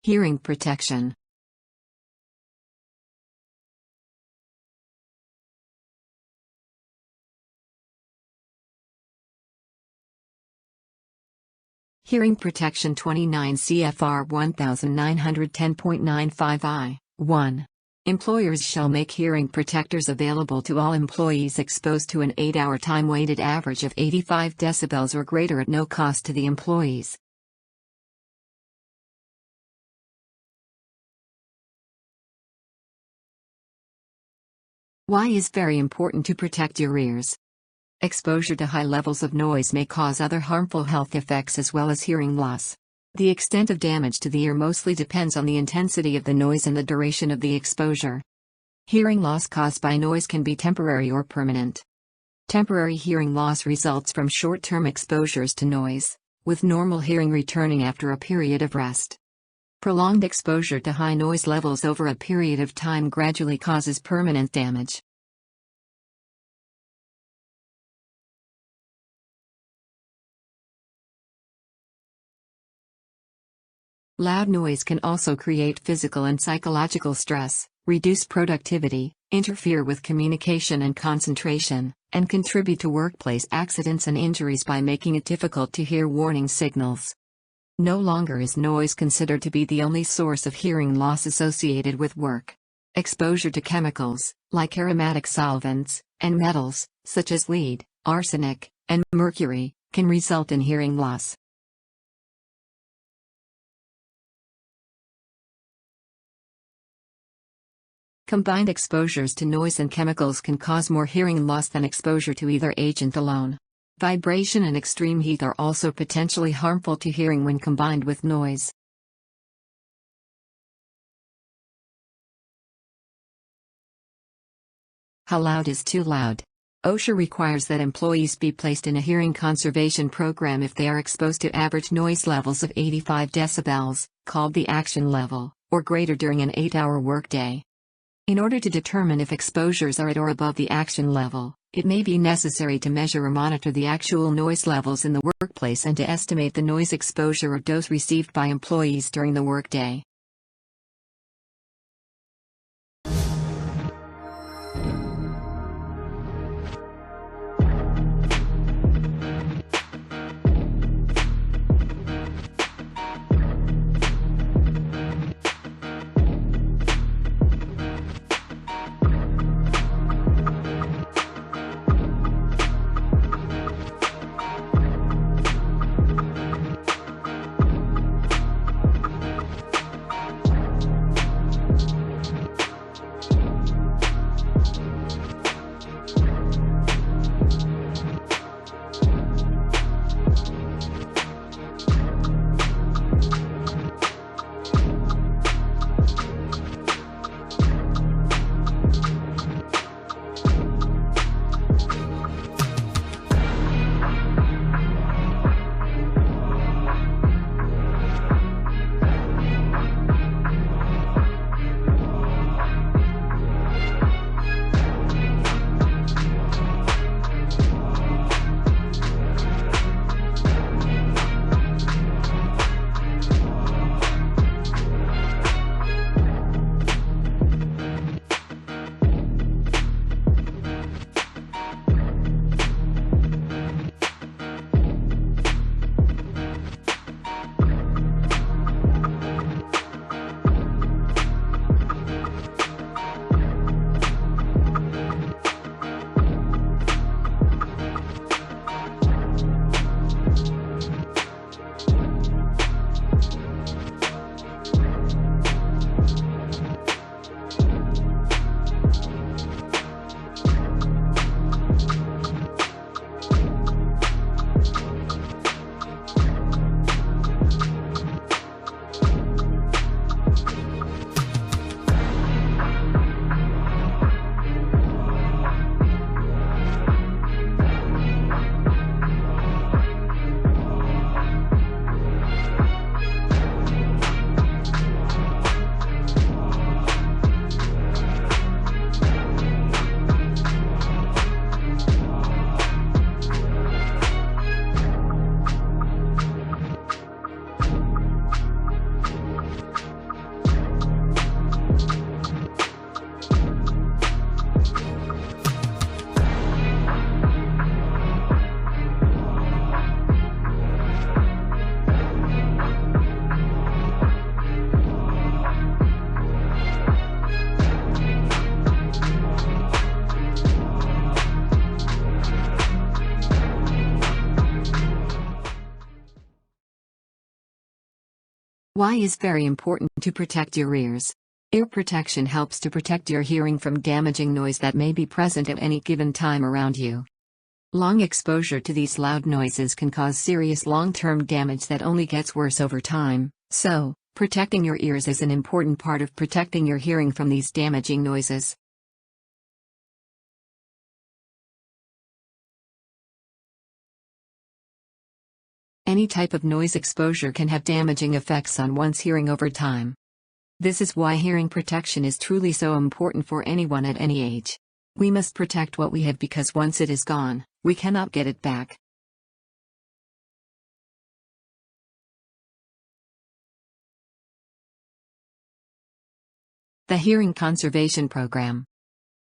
Hearing protection. Hearing Protection 29 CFR 1910.95 I. 1. Employers shall make hearing protectors available to all employees exposed to an 8-hour time-weighted average of 85 decibels or greater at no cost to the employees. Why is very important to protect your ears? Exposure to high levels of noise may cause other harmful health effects as well as hearing loss. The extent of damage to the ear mostly depends on the intensity of the noise and the duration of the exposure. Hearing loss caused by noise can be temporary or permanent. Temporary hearing loss results from short-term exposures to noise, with normal hearing returning after a period of rest. Prolonged exposure to high noise levels over a period of time gradually causes permanent damage. Loud noise can also create physical and psychological stress, reduce productivity, interfere with communication and concentration, and contribute to workplace accidents and injuries by making it difficult to hear warning signals. No longer is noise considered to be the only source of hearing loss associated with work. Exposure to chemicals, like aromatic solvents, and metals, such as lead, arsenic, and mercury, can result in hearing loss. Combined exposures to noise and chemicals can cause more hearing loss than exposure to either agent alone. Vibration and extreme heat are also potentially harmful to hearing when combined with noise. How loud is too loud? OSHA requires that employees be placed in a hearing conservation program if they are exposed to average noise levels of 85 decibels, called the action level, or greater during an 8-hour workday. In order to determine if exposures are at or above the action level, it may be necessary to measure or monitor the actual noise levels in the workplace and to estimate the noise exposure or dose received by employees during the workday. Why is very important to protect your ears? Ear protection helps to protect your hearing from damaging noise that may be present at any given time around you. Long exposure to these loud noises can cause serious long-term damage that only gets worse over time, so, protecting your ears is an important part of protecting your hearing from these damaging noises. Any type of noise exposure can have damaging effects on one's hearing over time. This is why hearing protection is truly so important for anyone at any age. We must protect what we have because once it is gone, we cannot get it back. The Hearing Conservation Program.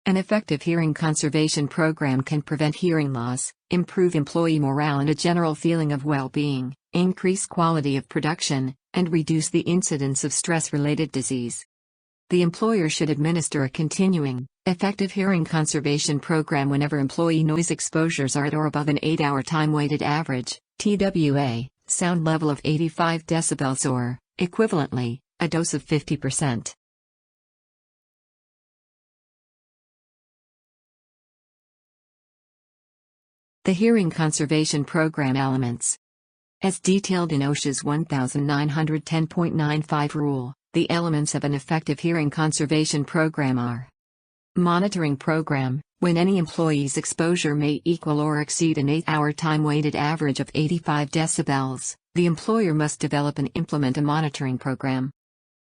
An effective hearing conservation program can prevent hearing loss, improve employee morale and a general feeling of well-being, increase quality of production, and reduce the incidence of stress-related disease. The employer should administer a continuing, effective hearing conservation program whenever employee noise exposures are at or above an 8-hour time-weighted average, TWA, sound level of 85 decibels or, equivalently, a dose of 50%. The Hearing Conservation Program elements. As detailed in OSHA's 1910.95 rule, the elements of an effective hearing conservation program are: monitoring program, when any employee's exposure may equal or exceed an 8-hour time-weighted average of 85 decibels, the employer must develop and implement a monitoring program.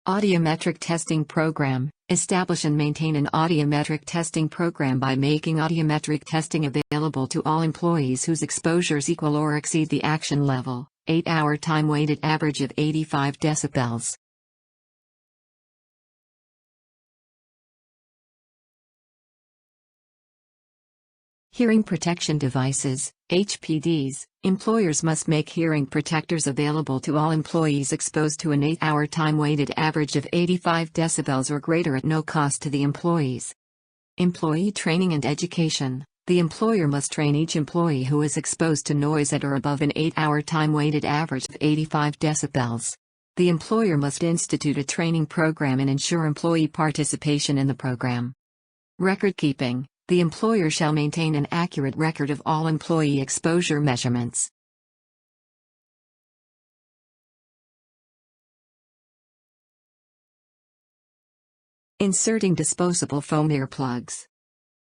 Audiometric testing program, establish and maintain an audiometric testing program by making audiometric testing available to all employees whose exposures equal or exceed the action level, 8-hour time-weighted average of 85 decibels. Hearing protection devices, HPDs. Employers must make hearing protectors available to all employees exposed to an 8-hour time-weighted average of 85 decibels or greater at no cost to the employees. Employee training and education. The employer must train each employee who is exposed to noise at or above an 8-hour time-weighted average of 85 decibels. The employer must institute a training program and ensure employee participation in the program. Record keeping. The employer shall maintain an accurate record of all employee exposure measurements. Inserting disposable foam earplugs.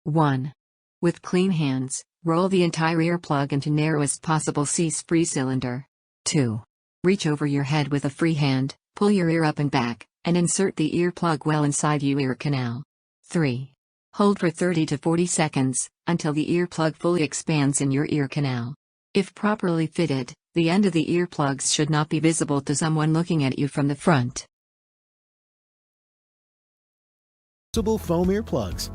1. With clean hands, roll the entire earplug into narrowest possible seize-free cylinder. 2. Reach over your head with a free hand, pull your ear up and back, and insert the earplug well inside your ear canal. 3. Hold for 30 to 40 seconds, until the earplug fully expands in your ear canal. If properly fitted, the end of the earplugs should not be visible to someone looking at you from the front. Disposable foam earplugs.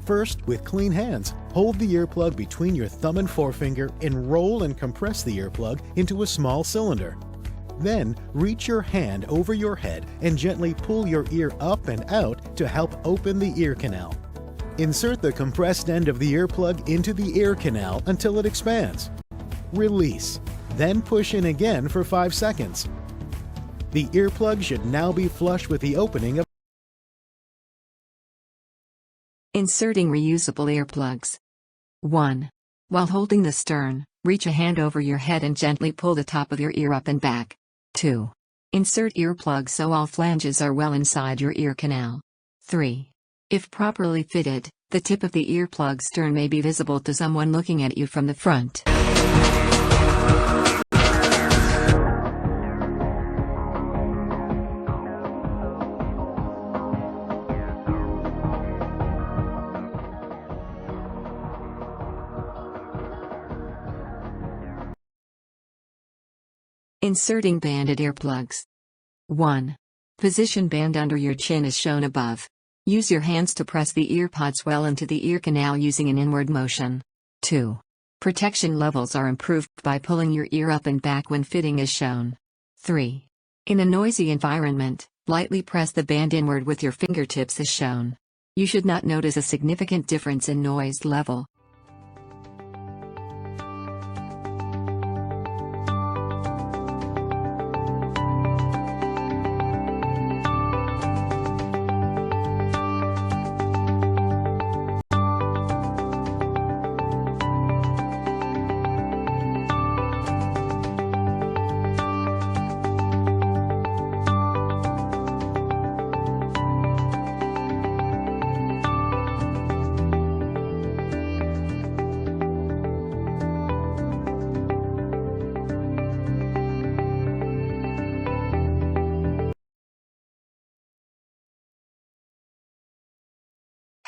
First, with clean hands, hold the earplug between your thumb and forefinger and roll and compress the earplug into a small cylinder. Then, reach your hand over your head and gently pull your ear up and out to help open the ear canal. Insert the compressed end of the earplug into the ear canal until it expands. Release, then push in again for 5 seconds. The earplug should now be flush with the opening of. Inserting reusable earplugs. 1. While holding the stern, reach a hand over your head and gently pull the top of your ear up and back. 2. Insert earplugs so all flanges are well inside your ear canal. 3. If properly fitted, the tip of the earplug stern may be visible to someone looking at you from the front. Inserting banded earplugs. 1. Position band under your chin as shown above. Use your hands to press the earpods well into the ear canal using an inward motion. 2. Protection levels are improved by pulling your ear up and back when fitting as shown. 3. In a noisy environment, lightly press the band inward with your fingertips as shown. You should not notice a significant difference in noise level.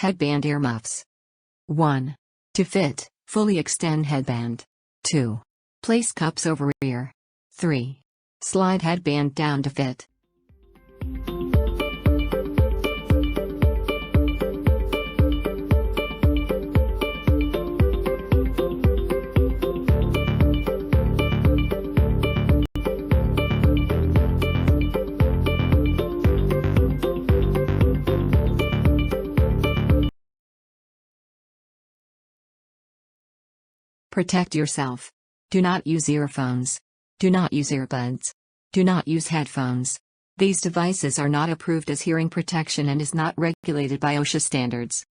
Headband earmuffs. 1. To fit, fully extend headband. 2. Place cups over ear. 3. Slide headband down to fit. Protect yourself. Do not use earphones. Do not use earbuds. Do not use headphones. These devices are not approved as hearing protection and is not regulated by OSHA standards.